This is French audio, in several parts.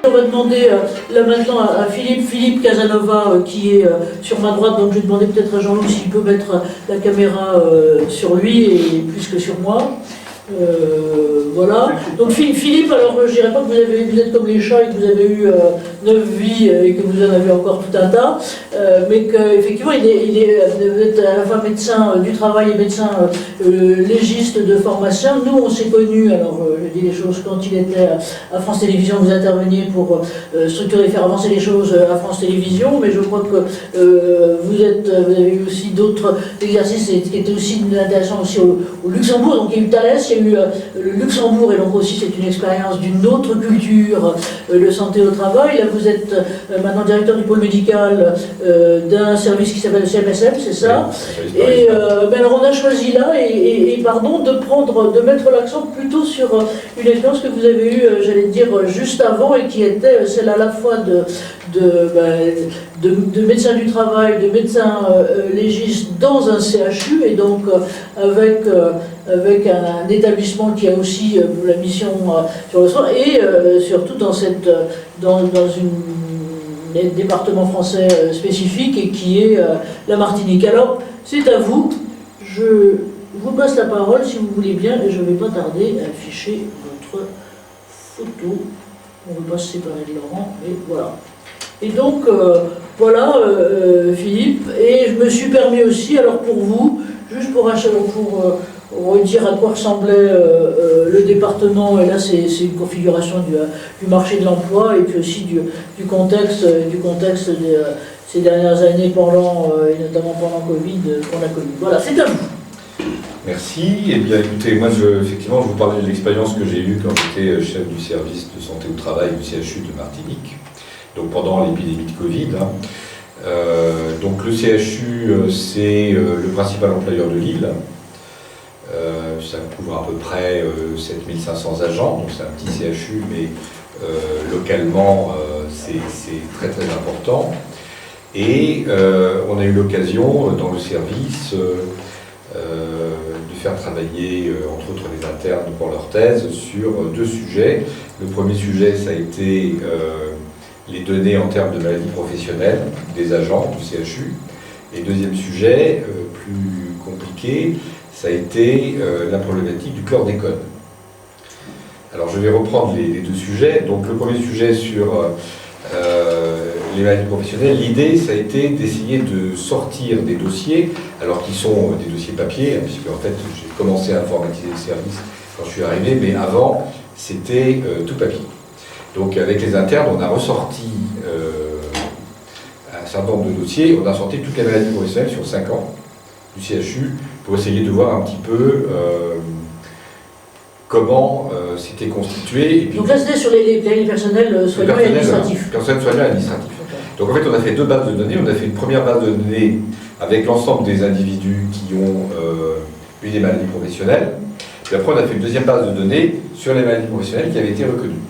On va demander là maintenant à Philippe Casanova qui est sur ma droite, donc je vais demander peut-être à Jean-Luc s'il peut mettre la caméra sur lui et plus que sur moi. Voilà. Donc Philippe, alors je dirais pas que vous êtes comme les chats et que vous avez eu 9 vies et que vous en avez encore tout un tas, mais qu'effectivement vous êtes à la fois médecin du travail et médecin légiste de formation. Nous on s'est connus, alors je dis les choses, quand il était à France Télévisions, vous interveniez pour structurer et faire avancer les choses à France Télévisions, mais je crois que vous avez eu aussi d'autres exercices qui étaient aussi intéressants aussi au Luxembourg, donc il y a eu Thalès, il y a eu le Luxembourg, et donc aussi c'est une expérience d'une autre culture de santé au travail. Là vous êtes maintenant directeur du pôle médical d'un service qui s'appelle CMSM, c'est ça? Oui, et alors on a choisi là, pardon, de mettre l'accent plutôt sur une expérience que vous avez eue, j'allais dire, juste avant, et qui était celle à la fois de médecin du travail, de médecin légiste dans un CHU, et donc avec un établissement qui a aussi la mission sur le soin, et surtout dans un département français spécifique, et qui est la Martinique. Alors, c'est à vous. Je vous passe la parole, si vous voulez bien, et je ne vais pas tarder à afficher votre photo. On ne veut pas se séparer de Laurent, mais voilà. Et donc, voilà, Philippe, et je me suis permis aussi, alors pour vous, juste pour redire à quoi ressemblait le département, et là c'est une configuration du marché de l'emploi, et puis aussi du contexte de ces dernières années, et notamment pendant Covid, qu'on a connu. Voilà, c'est à vous. Merci. Eh bien, écoutez, moi, effectivement, je vous parlais de l'expérience que j'ai eue quand j'étais chef du service de santé au travail du CHU de Martinique, donc pendant l'épidémie de Covid. Donc le CHU, c'est le principal employeur de l'île. Ça couvre à peu près 7500 agents, donc c'est un petit CHU, mais localement, c'est très très important. Et on a eu l'occasion, dans le service, de faire travailler, entre autres, les internes pour leur thèse sur 2 sujets. Le premier sujet, ça a été les données en termes de maladies professionnelles des agents du CHU. Et deuxième sujet, plus compliqué, ça a été la problématique du chlordécone. Alors je vais reprendre les 2 sujets. Donc le premier sujet sur les maladies professionnelles, l'idée ça a été d'essayer de sortir des dossiers, alors qui sont des dossiers papier, hein, puisque en fait j'ai commencé à informatiser le service quand je suis arrivé, mais avant c'était tout papier. Donc avec les internes, on a ressorti un certain nombre de dossiers, on a sorti toutes les maladies professionnelles sur 5 ans du CHU pour essayer de voir un petit peu comment c'était constitué. Et puis, donc là c'était sur les personnels soignants et administratifs. Personnels soignants et administratifs. Donc en fait on a fait 2 bases de données. On a fait une première base de données avec l'ensemble des individus qui ont eu des maladies professionnelles. Puis après on a fait une deuxième base de données sur les maladies professionnelles qui avaient été reconnues.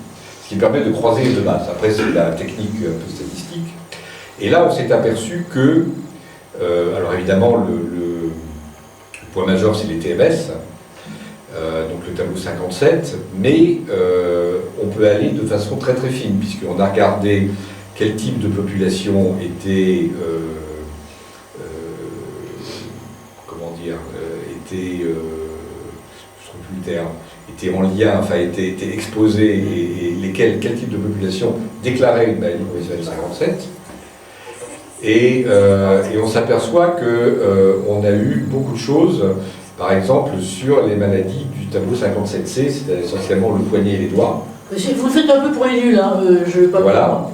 Ce qui permet de croiser les 2 bases. Après c'est la technique un peu statistique. Et là on s'est aperçu que, alors évidemment le point majeur c'est les TMS, donc le tableau 57, mais on peut aller de façon très très fine, puisqu'on a regardé quel type de population était, était en lien, enfin était exposé, et quel type de population déclarait une maladie professionnelle 57. Et on s'aperçoit qu'on a eu beaucoup de choses, par exemple sur les maladies du tableau 57C, c'est essentiellement le poignet et les doigts. Vous le faites un peu pour les nuls, hein, je ne veux pas. Voilà.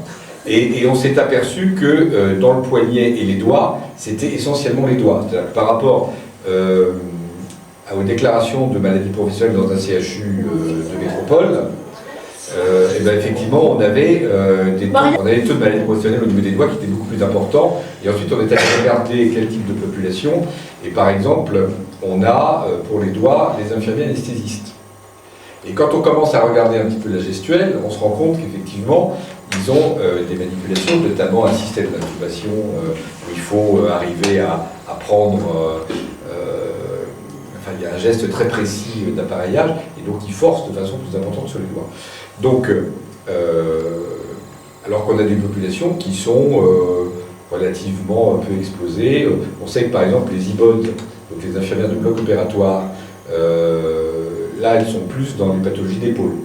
Et on s'est aperçu que dans le poignet et les doigts, c'était essentiellement les doigts. C'est-à-dire que par rapport aux déclarations de maladies professionnelles dans un CHU de métropole, et ben effectivement, on avait des taux de maladies professionnelles au niveau des doigts qui étaient beaucoup plus importants. Et ensuite, on est allé regarder quel type de population. Et par exemple, on a pour les doigts les infirmiers anesthésistes. Et quand on commence à regarder un petit peu la gestuelle, on se rend compte qu'effectivement, ils ont des manipulations, notamment un système d'intubation où il faut arriver à prendre. Enfin, il y a un geste très précis d'appareillage, et donc il force de façon plus importante sur les doigts. Donc, alors qu'on a des populations qui sont relativement un peu exposées. On sait que par exemple les IBOD, donc les infirmières de bloc opératoire, là elles sont plus dans les pathologies d'épaule,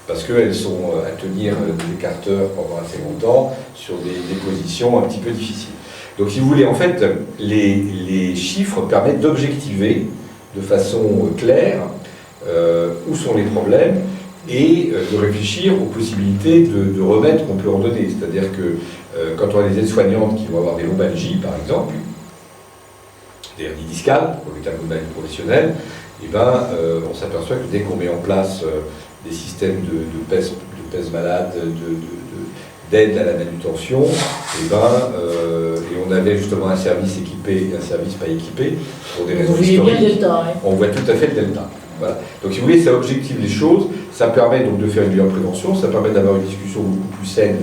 parce qu'elles sont à tenir des écarteurs pendant assez longtemps sur des positions un petit peu difficiles. Donc si vous voulez, en fait, les chiffres permettent d'objectiver de façon claire où sont les problèmes et de réfléchir aux possibilités de remèdes qu'on peut en donner. C'est-à-dire que quand on a des aides-soignantes qui vont avoir des lombalgies, par exemple, des hernies discales, pour le terme de maladie professionnelle, eh ben, on s'aperçoit que dès qu'on met en place des systèmes de pèse malade, d'aide à la manutention, et on avait justement un service équipé et un service pas équipé, pour des raisons historiques, bien le delta, hein. On voit tout à fait le delta. Voilà. Donc si vous voulez, ça objective les choses, ça permet donc de faire une meilleure prévention, ça permet d'avoir une discussion beaucoup plus saine,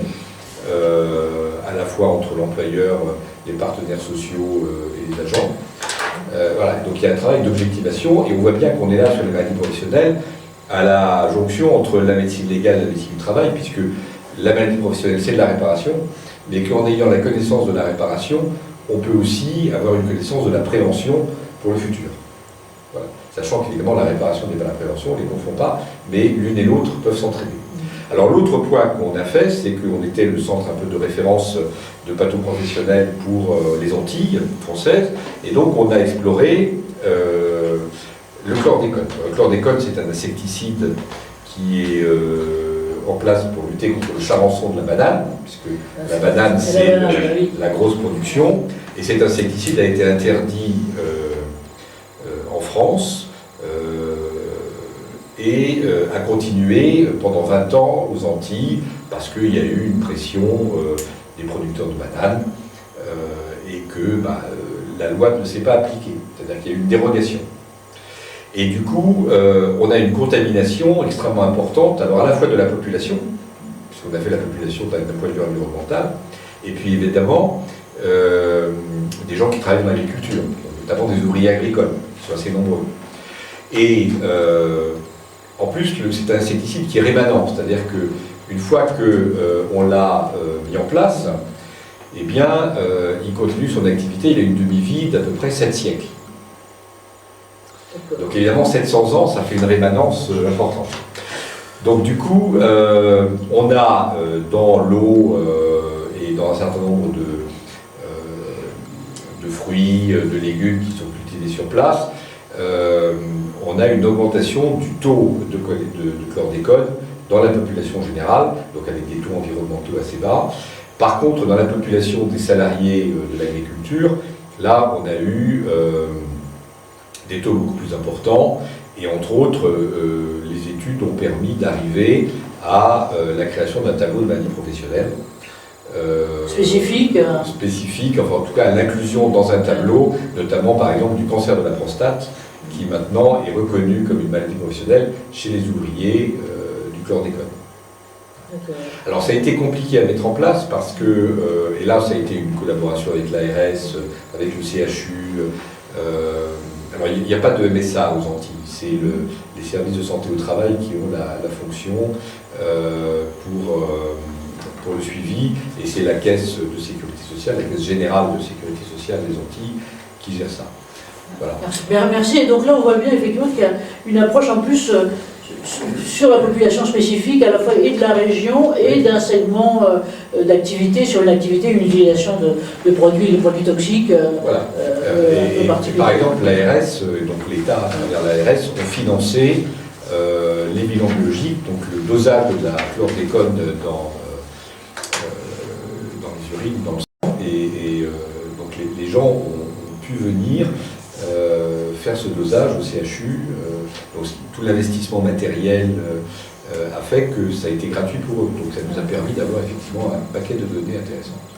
à la fois entre l'employeur, les partenaires sociaux et les agents. Voilà. Donc il y a un travail d'objectivation, et on voit bien qu'on est là sur les maladies professionnelles, à la jonction entre la médecine légale et la médecine du travail, puisque la maladie professionnelle, c'est de la réparation, mais qu'en ayant la connaissance de la réparation, on peut aussi avoir une connaissance de la prévention pour le futur. Voilà. Sachant qu'évidemment, la réparation n'est pas la prévention, on ne les confond pas, mais l'une et l'autre peuvent s'entraîner. Alors l'autre point qu'on a fait, c'est qu'on était le centre un peu de référence de patho-professionnels pour les Antilles françaises, et donc on a exploré le chlordécone. Le chlordécone, c'est un insecticide qui est en place pour lutter contre le charançon de la banane, puisque la banane, c'est la grosse production, et cet insecticide a été interdit en France et a continué pendant 20 ans aux Antilles, parce qu'il y a eu une pression des producteurs de bananes et que la loi ne s'est pas appliquée, c'est-à-dire qu'il y a eu une dérogation. Et du coup, on a une contamination extrêmement importante, alors à la fois de la population, puisqu'on a fait la population d'un point de vue environnemental, et puis évidemment des gens qui travaillent dans l'agriculture, notamment des ouvriers agricoles, qui sont assez nombreux. Et en plus, c'est un insecticide qui est rémanent, c'est-à-dire qu'une fois qu'on l'a mis en place, eh bien, il continue son activité, il a une demi-vie d'à peu près 7 siècles. Donc évidemment, 700 ans, ça fait une rémanence importante. Donc du coup, on a dans l'eau et dans un certain nombre de fruits, de légumes qui sont cultivés sur place, on a une augmentation du taux de chlordécone dans la population générale, donc avec des taux environnementaux assez bas. Par contre, dans la population des salariés de l'agriculture, là, on a eu des taux beaucoup plus importants, et entre autres, les études ont permis d'arriver à la création d'un tableau de maladie professionnelle. Spécifique, enfin en tout cas à l'inclusion dans un tableau, notamment par exemple du cancer de la prostate, qui maintenant est reconnu comme une maladie professionnelle chez les ouvriers du chlordécone. Alors ça a été compliqué à mettre en place parce que, et là ça a été une collaboration avec l'ARS, avec le CHU, alors il n'y a pas de MSA aux Antilles, c'est les services de santé au travail qui ont la fonction pour le suivi, et c'est la caisse de sécurité sociale, la caisse générale de sécurité sociale des Antilles qui gère ça. Voilà. Merci. Et donc là, on voit bien effectivement qu'il y a une approche en plus sur la population spécifique, à la fois et de la région et d'un segment d'activité sur une activité, une utilisation de produits toxiques. Voilà. Et par exemple, l'ARS, donc l'État à travers l'ARS, ont financé les bilans biologiques, donc le dosage de la chlordécone dans les urines, dans le sang, et donc les gens ont pu venir faire ce dosage au CHU. Donc tout l'investissement matériel a fait que ça a été gratuit pour eux. Donc ça nous a permis d'avoir effectivement un paquet de données intéressantes.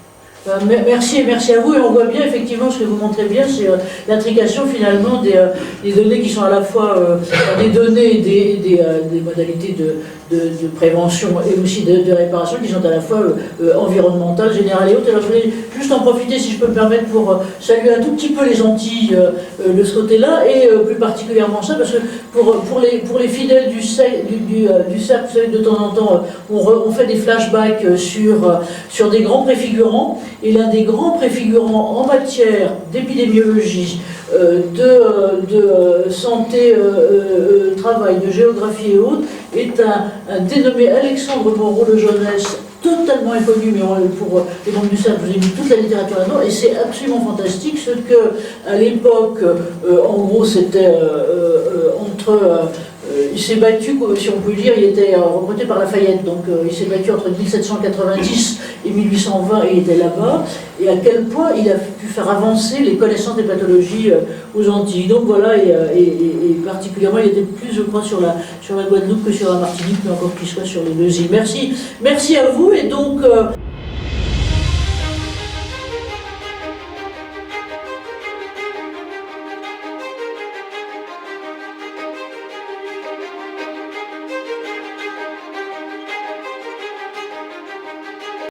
Merci et merci à vous. Et on voit bien effectivement ce que vous montrez bien, c'est l'intrication finalement des données qui sont à la fois des données et des modalités de prévention et aussi de réparation qui sont à la fois environnementales, générales et autres. Alors je voulais juste en profiter, si je peux me permettre, pour saluer un tout petit peu les Antilles de ce côté-là et plus particulièrement ça, parce que pour les fidèles du cercle, vous savez, de temps en temps, on fait des flashbacks sur des grands préfigurants. Et l'un des grands préfigurants en matière d'épidémiologie, de santé, travail, de géographie et autres, est un dénommé Alexandre Moreau de Jeunesse, totalement inconnu, mais pour les membres du cercle, je vous ai mis toute la littérature là-dedans, et c'est absolument fantastique ce que, à l'époque, en gros, c'était entre... il s'est battu, si on peut dire, il était recruté par Lafayette, donc il s'est battu entre 1790 et 1820 et il était là-bas, et à quel point il a pu faire avancer les connaissances des pathologies aux Antilles. Donc voilà, et particulièrement, il était plus, je crois, sur la Guadeloupe que sur la Martinique, mais encore qu'il soit sur les deux îles. Merci à vous, et donc...